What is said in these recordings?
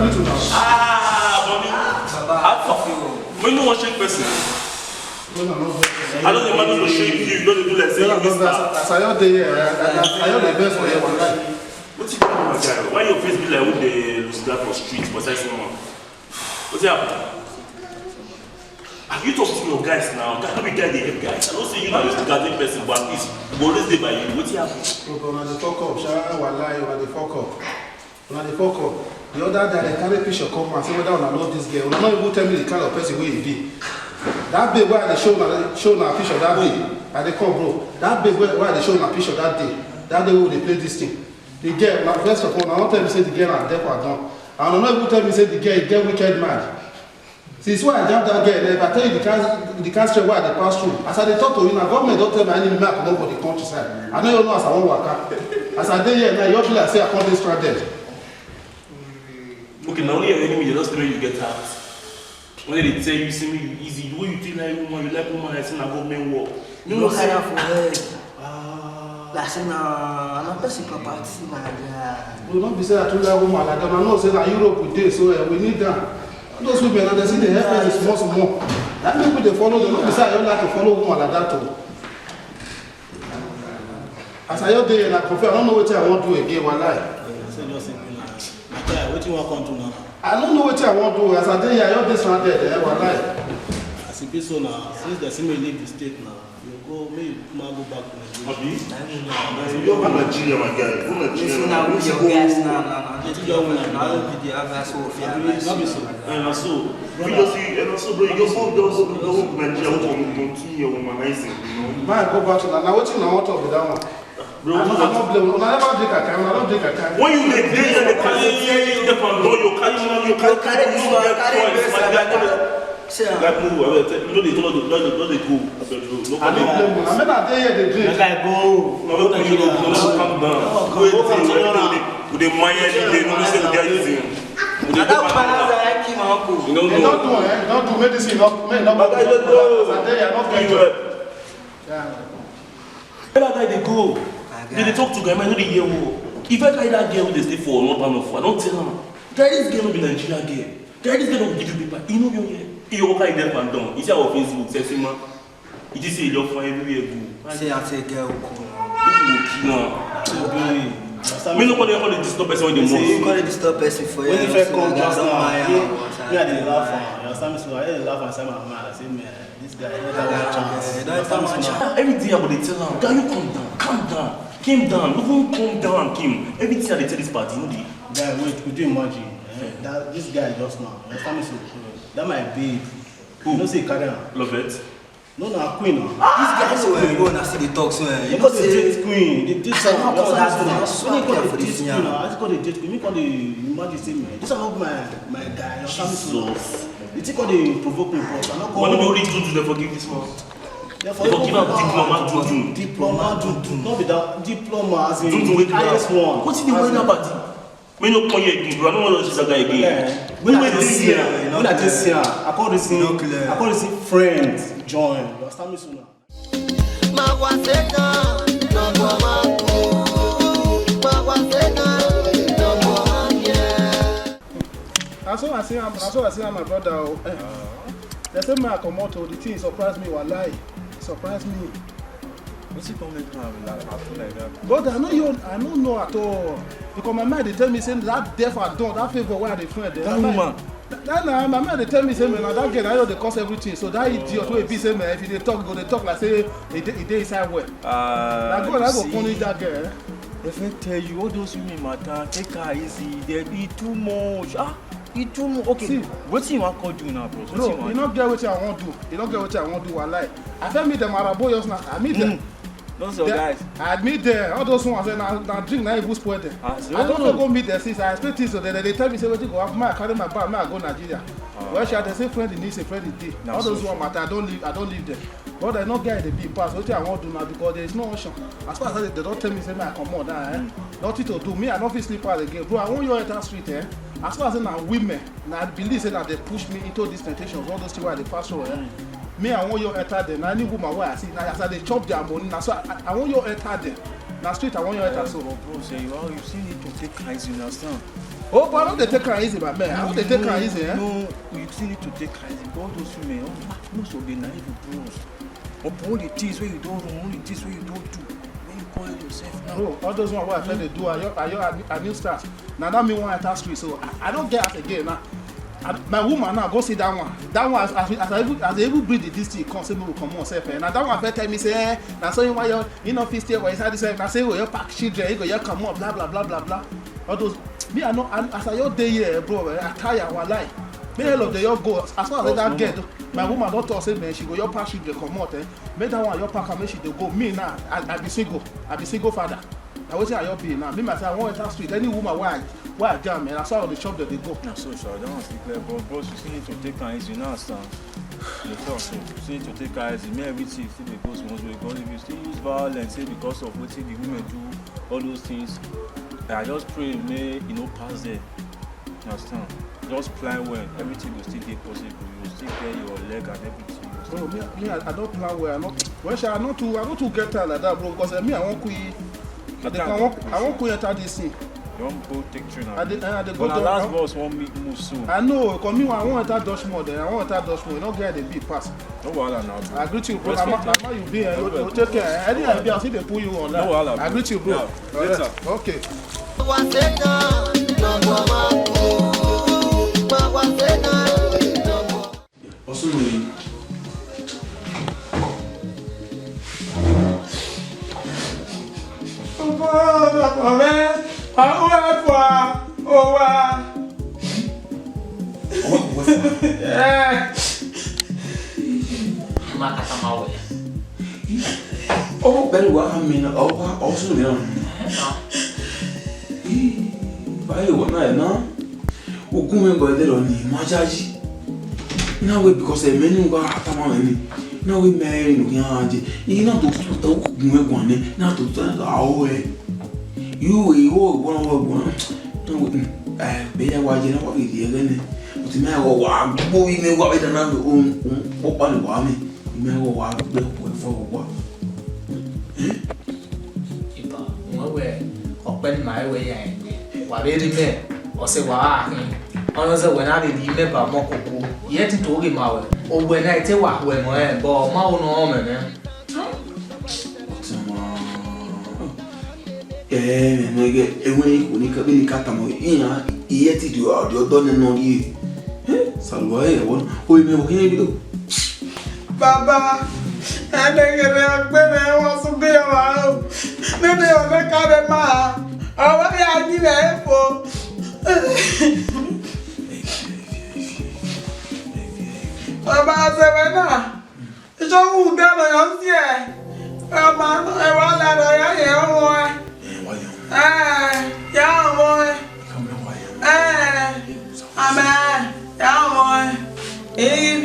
me to now. Mommy. When you want shake person. I don't even want to shake you. You don't do like say you miss that. As I heard the best for you one night. What you doing, my guy? Why your face be like when they lose that for street beside someone? What's happening? Have you talked to your guys now? Can't be guy the help guys. I don't say you now is the guarding person, but at least go always day by you. What's happening? When I fuck up, Shara Wallahi, when I fuck up. When I fuck up. The other day they carry picture come and say whether I love this girl. Una not even tell me the kind of person where he be. That babe where they show na picture that day, and they come bro. That babe where they show na picture that day when they play this thing. The girl, my first of all, I don't tell me say the girl and deaf or down. And I not even tell me say the girl wicked mad. Since when I jump that girl, if I tell you the cancer where they pass through, as I talk to you now, government don't tell me any map come for the countryside. I know you know as I won't work out. As I dey here now, you feel like say I can't be stranded. Okay, now only your enemy, they just tell you get out. When they tell you, see me easy, the way you think like woman, you like woman, I say na government work. You know hire for her. Like say na I'm person property na. We don't be say that to that woman like that. I know say that Europe we dey, so we need that. Those women and they see the help us small more. That people they follow, they don't be say I don't like to follow woman like that too. As I heard there and I confess, I don't know what I want to do again, wallahi. What you want to come to now? I don't know what I want to do. As I tell you, I heard this one there, wallahi. As a person now, since they see me leave the state now, you go, maybe go back to Nigeria. You're from Nigeria, my guy. From Nigeria. Now with your gas now. And also, bro, you go to Nigeria, continue humanizing, you know. Man, go back to that. Now what you want to be that one? Bro, I'm not blaming. I never drink a time. I don't drink a time. when you make days and they carry the pandora, you carry this one, like move, I will tell you, they go. I don't blame you. I mean, I day they drink. Like go. No, calm down. With the money, they don't say they are using. That balance I keep my uncle. Don't do medicine. Not I tell you, I'm not going to. Where that they go? They talk to them, I know they hear war. If I carry that girl, they stay for not pound of food. I don't tell them. Try this girl will be Nigeria girl. Try this girl will give you paper. You know me here. You walk out there and down. You see our Facebook, say man. You just say you love for everywhere go. Say I take girl cool. Me no call the disturb person when they move. You call the disturb person for you. When you come just now, yeah, they laugh. You understand me? So I laugh and say my man, I say man, this guy don't have a chance. Every day I would tell him, can you calm down, calm down, even calm down, Kim. Every day I tell this party, you know the Guy, wait, could you imagine? That this guy just now, you understand me? So that my babe. You know say carry on. love it. No, queen. This guy so when you go and see the talk so You call the date queen. The date I don't call that thing. When you call the date queen, I just call the date queen. Me call the imagine say me. This is not my guy. You understand me? So you think all the provoke me, boss. I not call. When you only do they forgive this man. They forgive diploma do. Diploma do. Not be that diploma as in Do highest one. What's the word about it? Me no call you again, bro. I don't want to see that guy again. When I just see her, I call this friend join. You understand me so now? That's what I say, my brother. They say me I come out, the thing surprised me, wallahi. Surprised me. What's it coming from like that? God, I don't know at all. Because my mind they tell me saying that deaf and dumb, that favor where they friend. That woman. My mind they tell me say man, that girl I know they cause everything. So that idiot will be say man, if they talk like say he inside where. That God I go punish that girl. If I tell you all those women matter, take her easy. They be too much. It too much. Okay. See, what you want to do now, bro? No, you don't get what I want to do. You don't get what I want to do. Wallahi. I tell me them Arabo just now. I meet them. Those are guys. I admit there, all those ones now drink now even spoil them. I don't know go meet their sis. I expect this so they tell me say what you go have. I carry my bag, I go Nigeria. Well, they say friend in this, a friend in this. All those ones matter. I don't leave them. But I not get the big pass. What I want to do now because there is no option. As far as they don't tell me say I come on that, nothing to do. Me I not fit sleep out again, bro. I want you enter street As far as now women, now I believe say that they push me into this temptation. All those things where they pass through. Me, I want you enter there. Now, any woman where I see, now as they chop their money, now so I want you enter there. Na street I want you enter so. Bro, say you still need to take her easy, you understand? Oh, but I don't take her easy, my man. I don't take her easy, eh? No, you still need to take her easy. All those women, most of them are even bros. But all the things where you don't do, all the things where you don't do, when you call it yourself now. Bro, all those ones where I try to do, are new stars. Now that mean one enter street, so I don't get us again now. My woman now go see that one. That one as I even breathe this thing, come say me will come on self. Now that one first tell me say, now so why you know fit stay where inside this. Now say you pack children, you go you come up, blah blah blah blah blah. All those me I know as I your day here, bro. I tire our life. Me hell of the your go as far as that get. My woman don't talk say man she go your pack children come out. Make that one your pack and make she dey go. Me now I be single father. Now wetin I your be now. Me myself I want enter street. Any woman why jam man? I saw all the shop that they go. No, so sure, I don't want to declare, but boss, you still need to take her easy, you know, understand? You still need to take her easy. Me everything still goes one way. Because if you still use violence, say because of what the women do, all those things, I just pray may you know pass there. You understand? Just plan well, everything will still be possible. You will still get your leg and everything. Bro, me I don't plan well. I not too get tired like that, bro. Because me I want to enter this thing. You want go take train now? I go but the last boss want me move soon. I know, because me I want to enter Dutchmore then. I want to enter Dutchmore. You don't get the big pass. No wahala now, bro. I greet you, bro. I'm you be here. You take care. Any idea, I see they pull you on that. No wahala, bro. I greet you, bro. Yeah, later. Okay. Also, no. Oh, very well. I mean, also, you know. By what night now? Who come go there on him? Majaji. Now we because a many go after money. Now we marry no yanji. You know to talk one. Now to tell our way. You one no be a wage na what we again. But me go wa boy me go ida na o on wa me. Me go wa be for what. Ipa, mwe open my way and wa be me o se wa ahin. Ono se we na be di me ba mokoko. Ye ti to ge ma we. O we na ite wa we mo e bo ma wo no me me. Nigga, when you can be catamo, yet you are your done on you. Salway, who you may do. Baba, I think I want to be around. Maybe I'll make out a man. Oh, what are you there for? Baba, Savannah, it's all who done on here. Oh, man, I want that I am. Yeah, boy. Amen. Yeah, boy.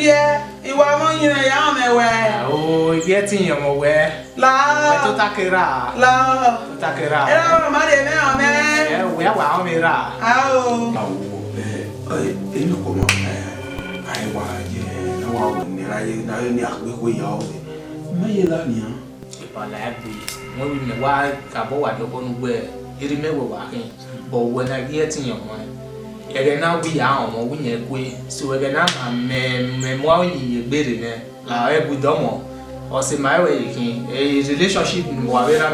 Yeah, you want you know, Oh, getting your way. La, to takera. la, Takera. yeah, money now, man. Yeah, we are wow, mira. Oh, I want When we know why Kaboa don't go nowhere, you remember walking. But when I get in your mind, you now be out or win your way. So we're gonna memoir you better than good domo. Or say my way, a relationship in Wawera,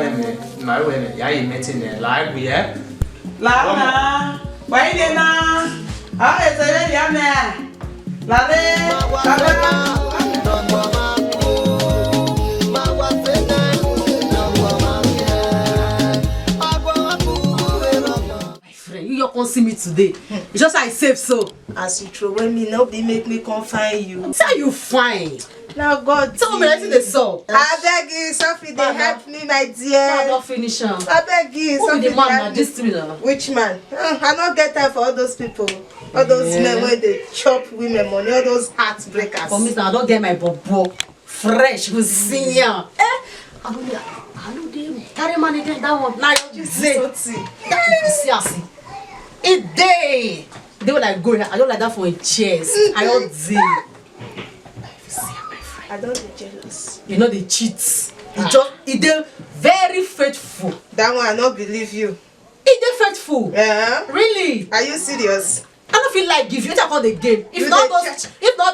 my way, I met in a live we have. la, why then? Ah, it's a very young man. La, You can't see me today. It's just I save so. As you throw away me, nobody make me come find you. Say you fine. Now God. Tell me anything they saw. I beg you, Sophie, they help me, my dear. I don't finish him. I beg you, Who Sophie. be the man they that help this to me now? Which man? I don't get time for all those people. All those men where they chop women money, all those heartbreakers. For me, I don't get my bobo fresh with senior. I don't do carry money get that one. Now you say, see. It day. They were like going. I don't like that for a chest. I don't see. I don't be jealous. You know they cheat. He dey very faithful. That one I no believe you. He dey faithful. Really? Are you serious? I don't feel like give you that on the game. If not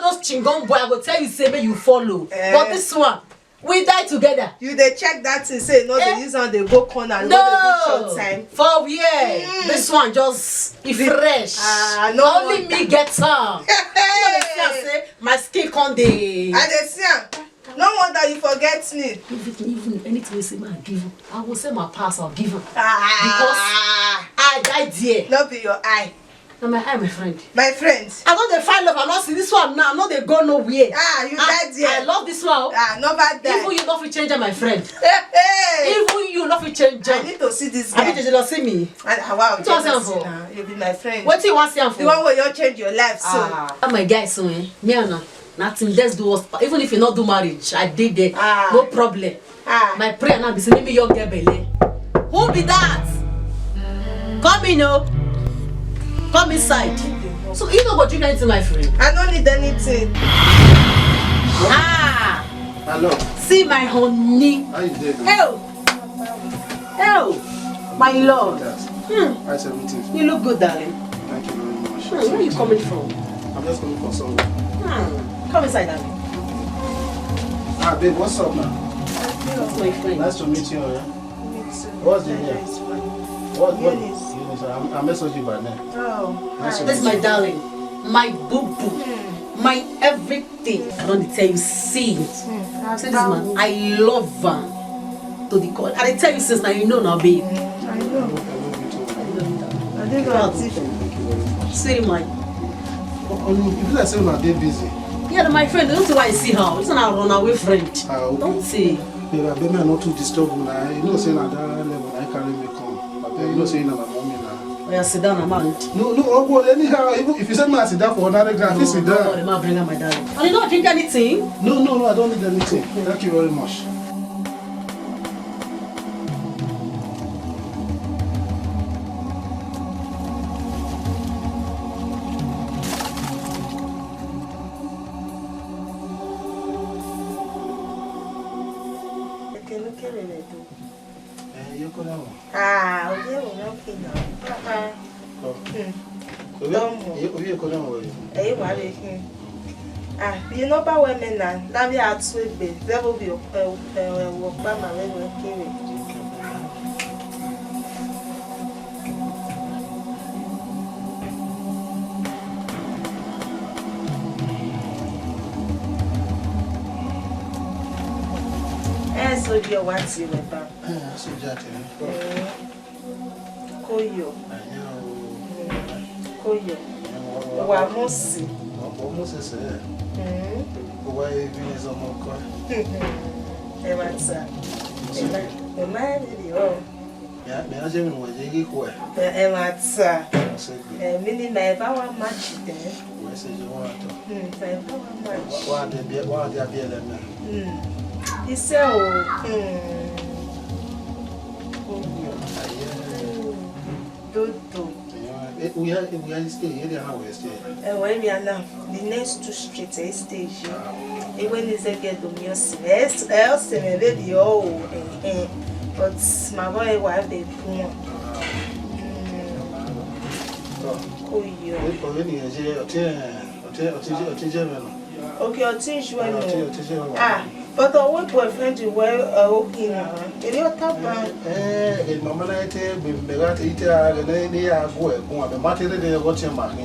those chingom boy, I go tell you say make you follow. But this one, we die together. You dey check that thing say no dey use on the go corner, no dey go short time. For where? This one just fresh. No only me get some. Say my skin con dey. I dey see am. No wonder you forget me. Even anything you say, man, give him. I will say my pass, I'll give him. Because I died there. Not be your eye. No, my eye, my friend. My friend. I got the find love. I not see this one now. No, they go nowhere. You died there. I love this one. Never die. Even you not fit change my friend. Hey. Even you not fit change. I need to see this guy. I need to see me. Wow. What you want for? You be my friend. What you want for? The one where you change your life so. My guy, so me and nothing. Let's do us. Even if you not do marriage, I did there. No problem. My prayer now be say maybe you get belly. Who be that? Come in, no. Come inside. So you don't go drink anything, my friend. I don't need anything. Hello. See my honey. How you doing? My lord. How's everything? You look good, darling. Thank you very much. Where are you coming from? I'm just coming for some. Come inside, darling. Babe, what's up now? That's my friend. Nice to meet you. What's the name? What? Eunice. I messaged you by name. Nice This is my darling, my boo-boo, my everything. I don't tell you, see it. Say this man, I love her to the core. I tell you since now, you know now, babe. I know. I didn't know. Sweetie, my. You feel like saying my day busy. Yeah, my friend, don't see why I see her. It's not a runaway friend. Don't see. Yeah, baby, I'm not too disturbed now. You know, saying at that level, I carry me come. But you know, saying that my mommy now. Yeah, sit down, man. No, well, anyhow, even if you send me to sit down for another graph, no, sit down. No, bring her my darling. And you don't drink anything? No, I don't need anything. Thank you very much. You know about women now. Now we are too big. There will be work by my leg. So you want to remember? So that Koyo. Koyo. Wa mosi. Almost as why even is on my car? Evansa. Yeah, I just want to get away. Evansa. Mini never want much there. Where's the water? What they be them? He said, we are staying here now. When we are now, the next 2 streets are stage. When is a get the music? Else, lady, but my boy, wife, they okay, I'll teach you. But the old boyfriend you were okay now. It is top man. Mamma, I tell you, better eat a go. Martin, they watch him back.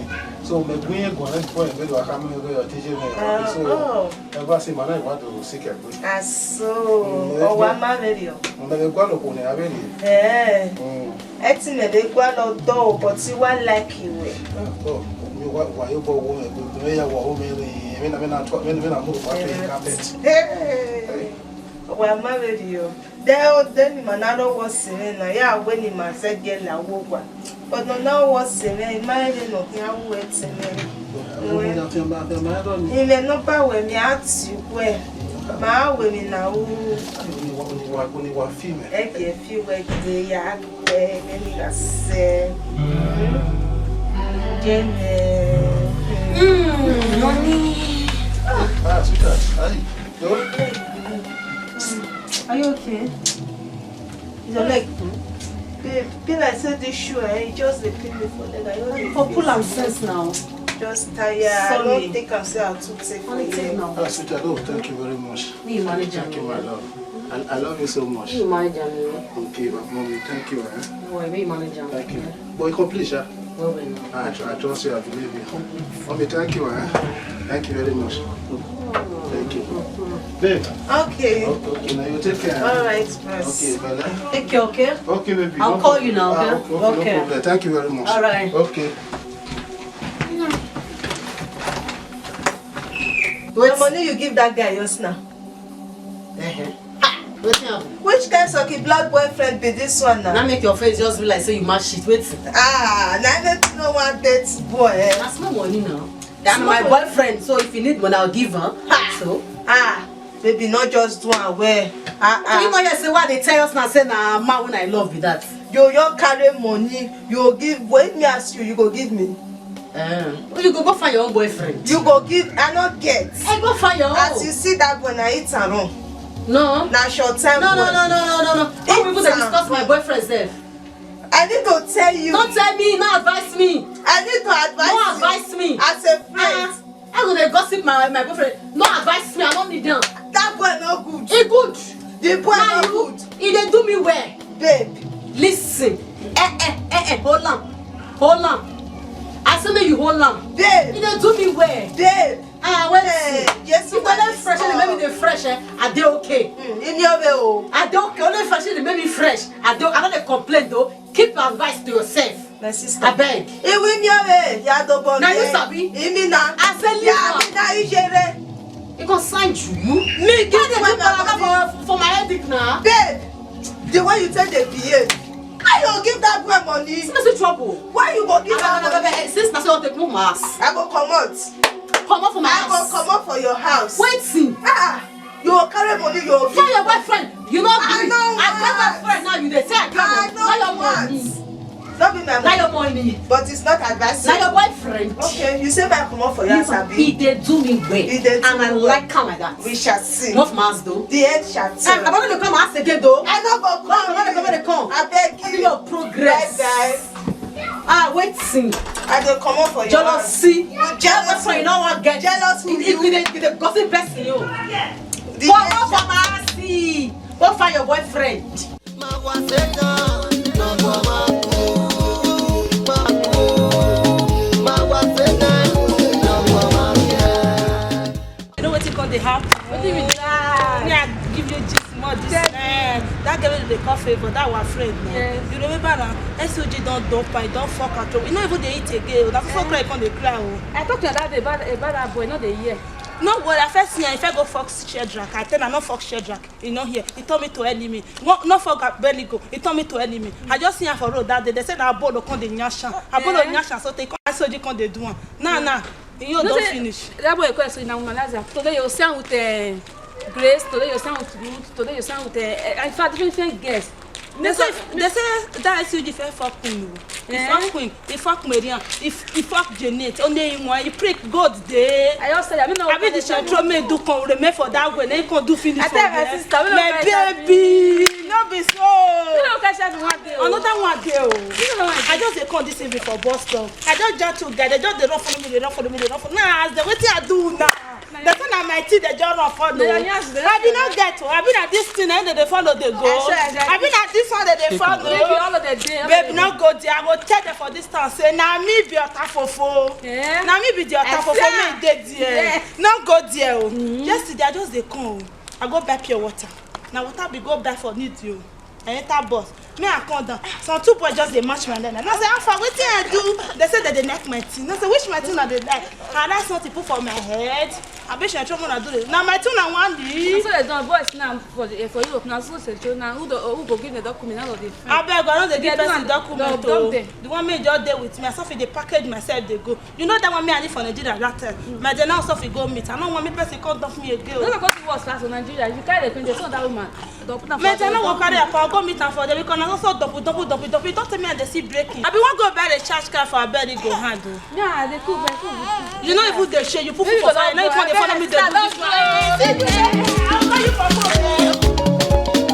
So, maybe I'm going to point where I'm going to teach him. So, I was in my want to seek a good. So, one man video. I'm going to go upon a very. Excellent, they go out door, but see one like you. Why you go home? I mean, I'm moving carpet. Well, my video. Then Manado was saying, yeah, when he must say, get la woga. But no, was saying, my little young waiting. He may not power me out to where my women now. When you were female, a few weeks, they are many as say. Money. Sweetheart. Are you okay? Your leg. Babe, be like say this shoe, it just dey pain me for leg. I don't For pull and sense now. just tired. I don't think I'm still out to take for Only take you. now. Sweetheart, oh, thank you very much. Me manage Thank you, my love. I love you so much. Me manage me. Okay, but mommy, thank you. Boy, me manage me. Thank you. Boy, complete, yeah? Well, now. I trust you, I believe you. Mommy, thank you. Thank you very much. Thank you. Babe. Okay. Okay, now you take care. All right, boss. Okay, Bella. Take care, okay? Okay, baby. I'll call you now, okay? Okay. No problem. Thank you very much. All right. Okay. The money you give that guy just now. Which kind of black boyfriend be this one now? Now make your face just be like say you match shit. Wait. Now let no one date boy. That's no money now. That's my boyfriend. So if you need money, I'll give her. So baby, not just do and wear. So you know you say what they tell us now? Say na man when I love be that. You carry money. You give. When me ask you, you go give me. You go find your own boyfriend. You go give. I not get. I go find your own. As you see that when I eat and run. No. Now short time. No. How people they discuss my boyfriend self? I need to tell you. Don't tell me. No advise me. I need to advise you. No advise me. As a friend. I'm gonna gossip my boyfriend. No advise me. I don't need them. That boy no good. He good. The boy no good. He dey do me well. Babe. Listen. Hold on. I say make you hold on. Babe. He dey do me well. Babe. Wait. Yes, you better fresh and maybe they fresh. I dey okay. In your way, oh. I dey okay. Only fresh and maybe fresh. I don't complain though. Keep your advice to yourself. My sister. I beg. Even your way, ya do bon. Now you sabi. Imina. I say leave her. Imina, you go sign to you. Me give you my for my headache now. Babe, the way you tell the behave. Why you give that boy money? It's not trouble. Why you go give that money? Since I say take no mass. I go come out. Come out for my house. I go come out for your house. Wait, see. You will carry money. You will find your boyfriend. You know I know. I got my friend now. You dey say I got your money. Not be my money. Now your money. But it's not advisable. Now your boyfriend. Okay, you say I come out for your house, Abi. He dey do me well. He dey do and I well. like him like that. We shall see. Not mass though. The end shall tell. I'm not gonna come ask again though. I don't go come. I'm not gonna come. I beg you. Your progress. Guys. Wait, see. I go come out for your jealousy. You jealous. You know what? Get jealous. It the gossip best in you. Go find your boyfriend. You know what you call the half? What do you mean? Me, I give you just more this. That girl with the coffee, but that was afraid. Yes. You remember now? SOG don't dump, I don't fuck at all. You know even they eat again. That's so cry on the cry. I talked to that about that boy, not the year. No, well, I first see if I go fuck Shedrack, I tell her not fuck Shedrack. You know here. He told me to enemy. No fuck Beligo. He told me to enemy. I just see her for road that day. They said I bought the con de nyasha. I bought the nyasha, so they come SOG con de do one. Nah. You don't finish. That boy question now, Malaza. Today you sound with Grace. Today you sound with Ruth. Today you sound with in fact different guests. They say that SOG fair fuck queen. He fuck queen. He fuck Marian. He fuck Janet. Only one. He prick God there. I just said I mean. I mean the control me do con remain for that way. They can do finish. I tell my sister. My baby. No be so. You don't catch that one day. Another one day. I just dey come this evening for bus stop. I just two guys. They just dey run follow me. Nah, as the wetin I do now. The thing na my teeth dey just run follow. I be not get. I be na this thing na dey follow dey go. I be na this one dey follow. Baby all of the day. Babe no go there. I go tell them for this town say na me be Otafofo. Na me be the Otafofo me dey there. No go there o. Yesterday I just dey come. I go buy pure water. Na water be go buy for need you. I enter bus. Me I come down. Some two boys just dey match my leg. I say how far wetin I do? They say that they neck my teeth. I say which my teeth na dey like? And that's not to put for my head. I bet you trouble na do it. Na my teeth na one day. So they done boys now for Europe now. So say now who go give the document out of the. I beg I no dey give person document o. The one me just dey with me. I suffer dey package myself dey go. You know that one me I need for Nigeria that time. My day now suffer go meet. I no want me person come dump me again. No go to work class in Nigeria. If you carry the print, so that woman. Me I no go carry her. I go meet am for there because na also double. Don't tell me I dey see breaking. I be wan go buy the charge card for her bed go handle. Yeah, they cook. You know if they share you put for fire. Now if they follow me they do this one. I'll call you for phone.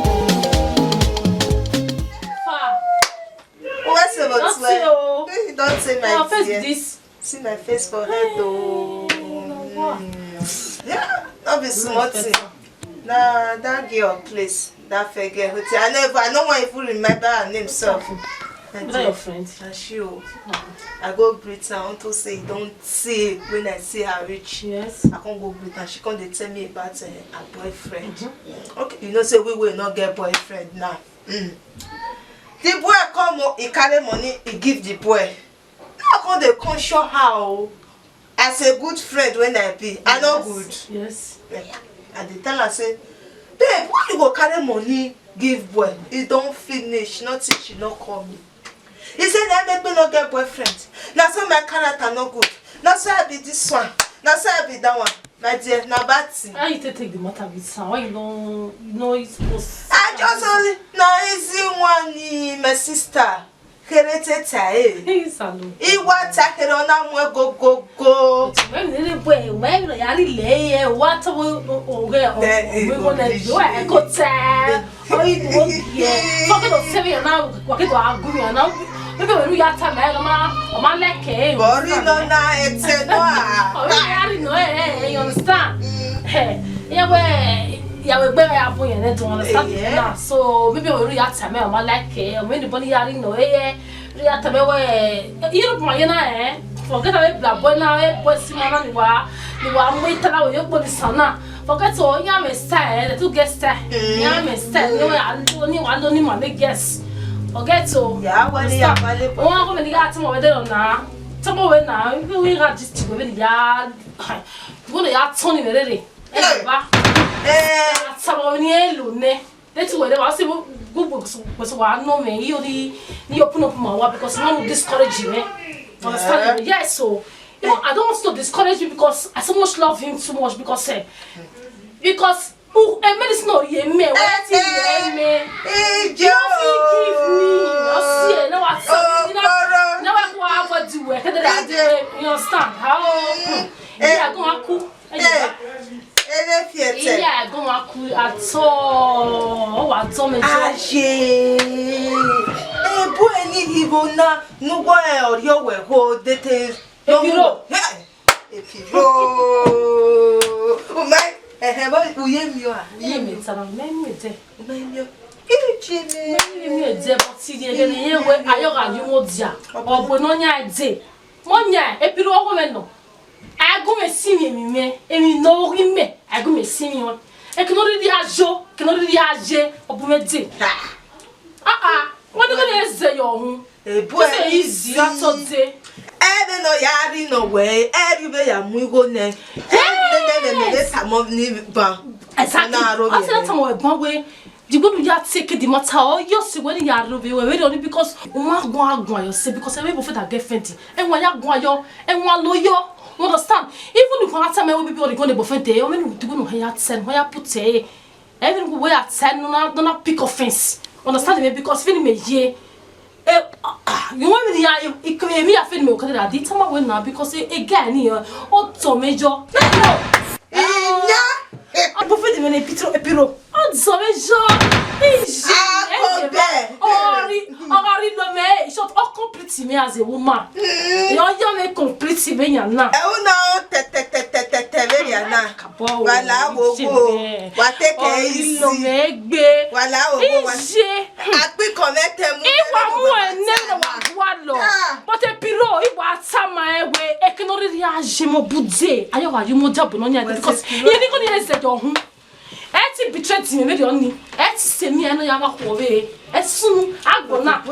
say what? Don't say oh. Don't say my Your face dear. this. See my face for head though. Yeah, not be small thing. Nah, that girl place, that fair girl hotel. I don't want to remember her name self. Is that your friend? And she, I go greet her. I want to say don't see when I see her reach. Yes. I can't go greet her. She can't dey tell me about her boyfriend. Okay, you know say we will not get boyfriend now. The boy come, he carry money, he give the boy. Now come dey conscious how as a good friend when I be. I know good. Yes. And they tell her say, babe, why you go carry money give boy? He don't finish, nothing she not call me. He said that make me not get boyfriend. Now so my character not good. Now so I be this one. Now so I be that one. My dear, now bad thing. How you take the matter with her? Why you know it's supposed? I just only no easy one my sister. Kerete tae. Iwa takere ona mwe go. When the boy, when the yali lay, what we gonna do? I got time. Oh, you won't get. Fucking of 7 now. Walking to our guru now. Maybe when we are time, I'm like, Bori no na ete no ah. You understand? Hey, yeah, we better have one and to understand now. So maybe when we are time, I'm like, when the bunny are in no way, we are time away. You know, my forget about black boy now, boy, Simona, you are waiting out your body, son. Forget all, you are a style, to get style. You are a style, you are only one guess. Forget so. Yeah, when you are valuable. Oh, when you got some over there now. Some over now, we got just to go in the yard. What are you turning already? Some of the lune. That's why they was good books was one no me. You open up my wall because no one discourage you. Understand? Yes, so you know, I don't want to discourage you because I so much love him so much because oh, a medicine no ye me. What ye me? You give me. You see, now what's now what do? You understand? How? Yeah, go on, cool. Yeah, go on, cool. At all. What's on me? Boy, ni hibona. No boy, or your way hold details. No. Oh my. Who you are? You mean some men with it. I go and see me, and know him. I go and see me. I cannot really ajo, cannot really age, or Bumedi. What do you say, your boy? Easy, that's all day. I no yari no way. Everywhere I'm going. Exactly. I said some way. You go to that take the matter. Oh, you see when you are only because go because I before that get fenty. And when you go and one lawyer. Understand? Even if one time I will be going to bofente, I mean to go no haya send where put even way at send no pick offense. Understand me because feeling me ye. You want me it could be a film because I did some when now because again here or to major. No. I prefer the many piro. On so major. No me short all complete me as a woman. You me complete me now. No Wala wo wa take easy. Wala wo agbe connect mu. Iwa mu ene wa lo. But e piro iwa sama ewe e kinori reage mo budze. Ayo wa you mo job no nya because you ni ko ni ese do hu. Eti betray me me de oni. Eti se mi eno ya ma ko we. Esunu agbona.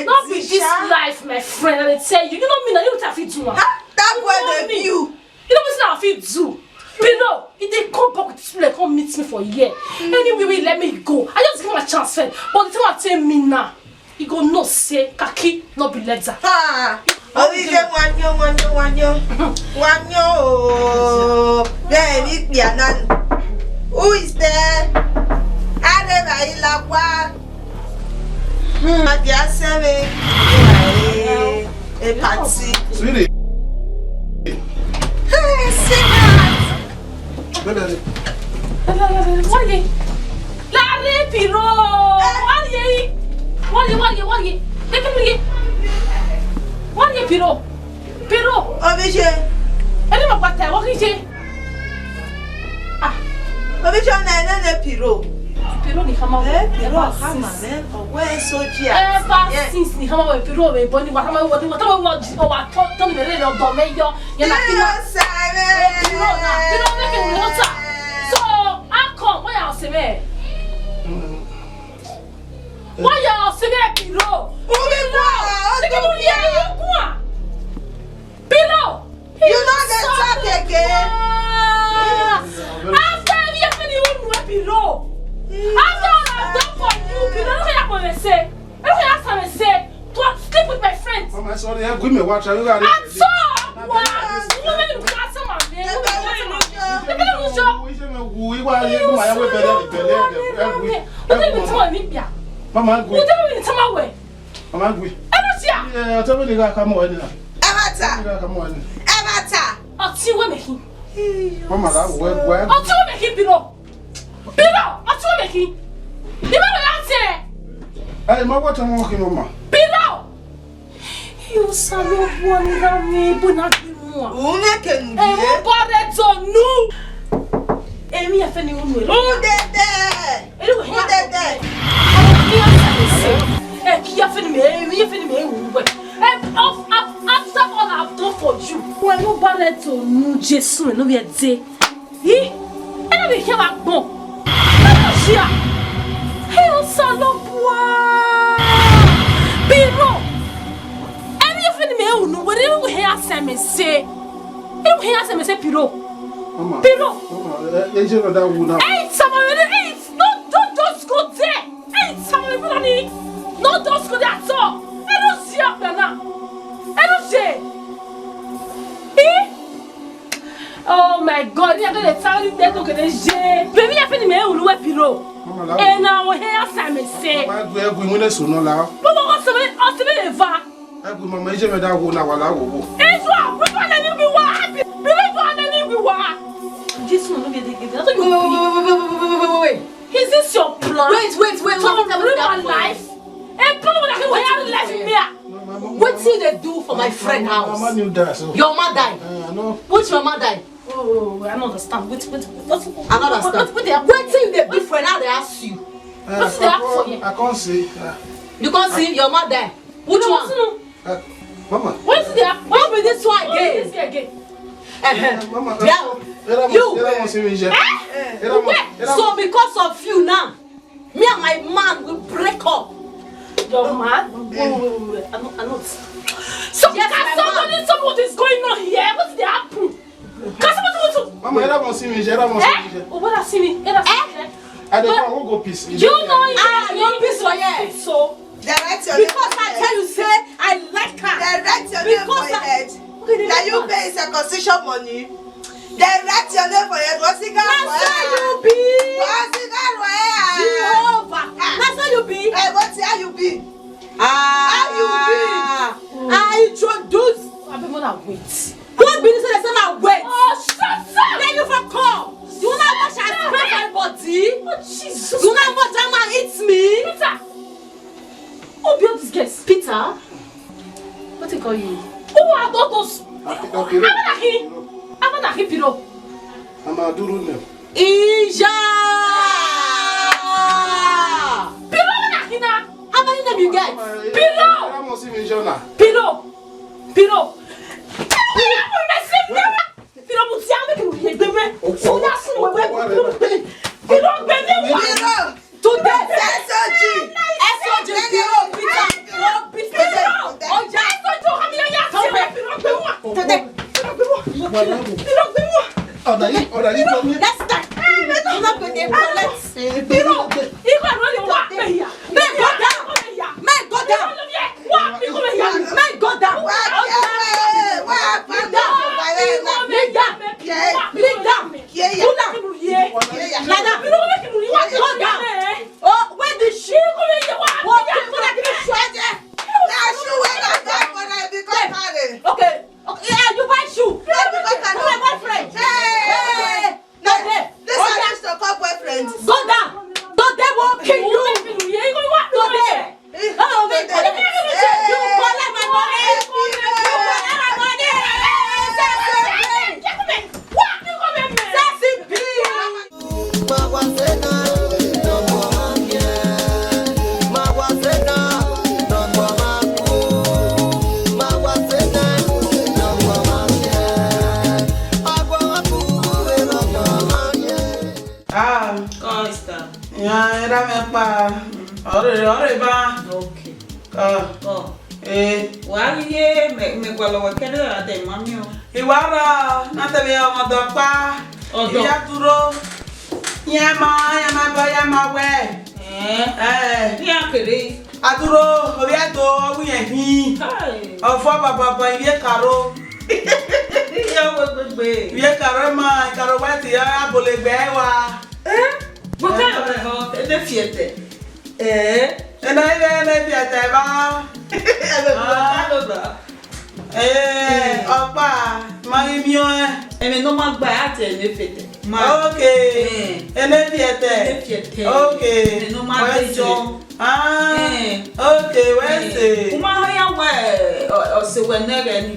Not be this life my friend. I tell you, you know me na you ta fit do. That boy dey you. You know what I fit do. But no, if they come back with this people, come meet me for a year. Anyway, let me go. I just give him a chance, friend. But the thing I tell me now, he go no say kaki, no be letter. Oh, we get one yo. Baby, who is there? I never like what? I just say a party. Sweetie. What are you? What is Piro? Piro. Obije. Any of what I walk in. Ah. Obije na Piro. Piro ni kama Piro kama ne. Owe soji a. Ever since ni kama we Piro we boni wa kama what o to ni re lo do meyo. Ya na Piro na. Piro make it water. So, I come why I say me. Why you say me Piro? Piro. You know the talk again. After everything you know Piro. After all I've done for you, Piro, look at what I say. Look at what I say. To sleep with my friends. Mama, sorry, I'm going to watch. You got it. And so, what? You make me class some of me. Mama, you don't even tell my way. Mama, we. Yeah, tell me the guy come on. Amata. I'll see what making. Mama, that where? I'll see what making Piro. Piro, I'll see what making. You know what I'm saying? Hey, ma, what I'm walking, Mama. Piro. You saw no one around me, but not you. Una can be. And what it's on no. Amy, I found you. Who did that? Who did that? After all I've done for you, when you ballet to New Jesus, no be a day. He, and we came back bon. Hey, salon bois. Piro. And you feel me? No, whatever we hear Sam say. You hear Sam say Piro. Piro. Hey, someone, hey, don't just go there. Hey, someone, no, don't go there at all. I don't see up there now. I don't see. Oh my God, you're going to tell you that you're going to say. Baby, I feel me, I will wear Piro. And now, here, Simon say. I'm going to soon allow. But what's the way? I'm going to measure that one. It's what? We're going to be happy. We're going to be what? This one will be the gift. Wait. Is this your plan? Wait. To ruin my life? And people that have left me. What did they do for my friend house? Mama knew that. Your mother died. I know. Which your mother died? Oh, I don't understand. Wait. I don't understand. What did they do for now? They ask you. What's the app for you? I can't see. You can't see your mother. Which one? Mama. What's the app? What will this one again? Mama. So because of you now, me and my man will break up. Your man? Wait. I'm not. So yes, somebody is going on here. What's the apple? Mama, you don't see me. What I see me? I don't go peace. You know you peace for you. So direct your because I tell you, say I like her. Direct your name for your head. That you pay circumcision money. Direct your name for your head. What's the guy? Jehovah. That's how you be. Hey, what's how you be? How you be? I introduce. I've been gonna wait. What be this? They say my wait. Oh, shut up! Then you for come. You know how much I spend my body? Oh, Jesus. You know how much that man eats me? Peter! Who built this guest? Peter? What they call you? Who are those? Amanaki Piro. I'm a duru them. Ija! Piro Amanakina! How many them you get? Piro! Piro! Go down. era me pa. Ore ba. Okay. Wa ye me kwalo wa kede ade mami o. Iwara na te be o do pa. Odo. Ya duro. Ya ma we. Ni akere. Aduro obi ato wi ehin. Ofo baba iye karo. Ya gbegbe. Iye karo ma karo wa ti ya abolegbe wa. Boka ho ede fiete. Ena fiete ba. Ọ̀pá máa ń mí ọ́ ẹ́. Èmi ló máa gba àti ẹ̀mí fètè. Ok, ẹlẹ́bí ẹ̀tẹ̀. Ok, wẹ́sẹ̀. Ok, wẹ́sẹ̀. Mo máa ń yàwó ọ̀sẹ̀ wẹ̀nẹ́rẹ̀ ni.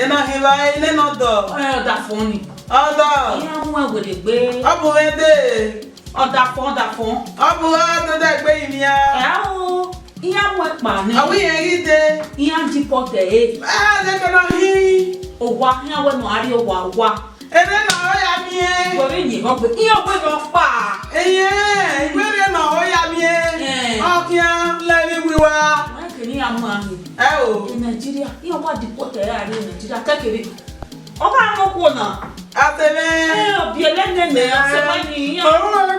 Ẹnà ìwà ilé náà dọ̀. Ọ̀dà fún ni. Ọ̀dọ̀. Ìyá mú ẹ̀wẹ̀rẹ̀ gbé. Ọ̀bùn ẹ̀dẹ̀. Ọ̀dà fún. Ọ̀bùn ẹ̀dẹ̀ gbé ìmìyà. Iya mwepa ni. Awi yengide. Iya jipote e. Leke no hi. Owa, iya we no ari owa. Ere na o ya mi e. Wori ni ho gbe. Iya we no pa. Eye, were na o ya mi e. Okia le mi wiwa. Ma ke ni amu ahi. O. In Nigeria, iya wa jipote e ari Nigeria kekere. Oka mo ko na. Atebe. Obi elene me ase ma ni iya. O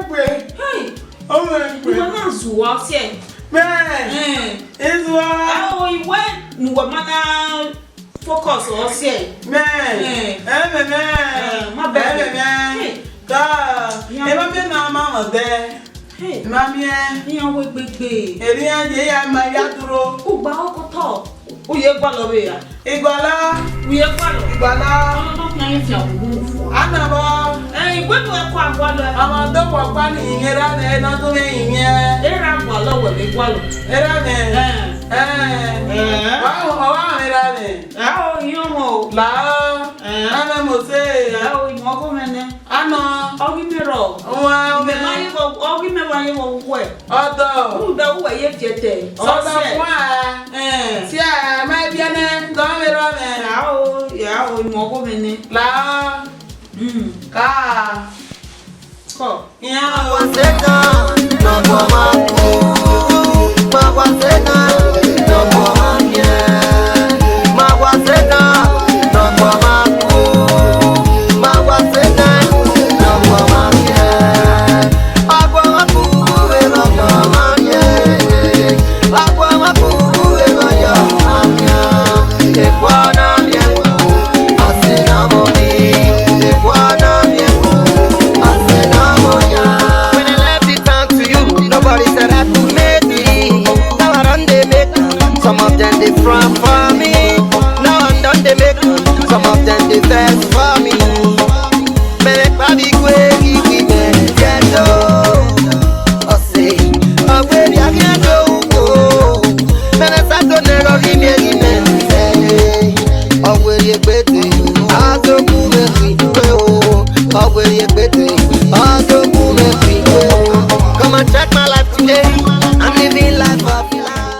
gbe. Hey. O gbe. Iwe na zuwa se. Man, it's what? Oh, you went. You were mana focus or say. Man, my baby, man. God, if I'm not mama there. Hey, mammy, you know, we big. Elian, my yadro. Who bow to we are Balawea. Iguala, we are Iguala. I'm not playing for you. I never. Hey, when we are quite well, I'm a dog of bunny here and not doing here. There are Wallow with the Wallow. Oh, you know, La, I'm a say, oh, you walk on. I know, I'll give me roll. Oh, give me one way. Although, the way you get it. Oh, that's why. Yeah, my piano, don't be running. Oh, yeah, you walk on. La, car. Yeah, what's it done? No Some of them they vex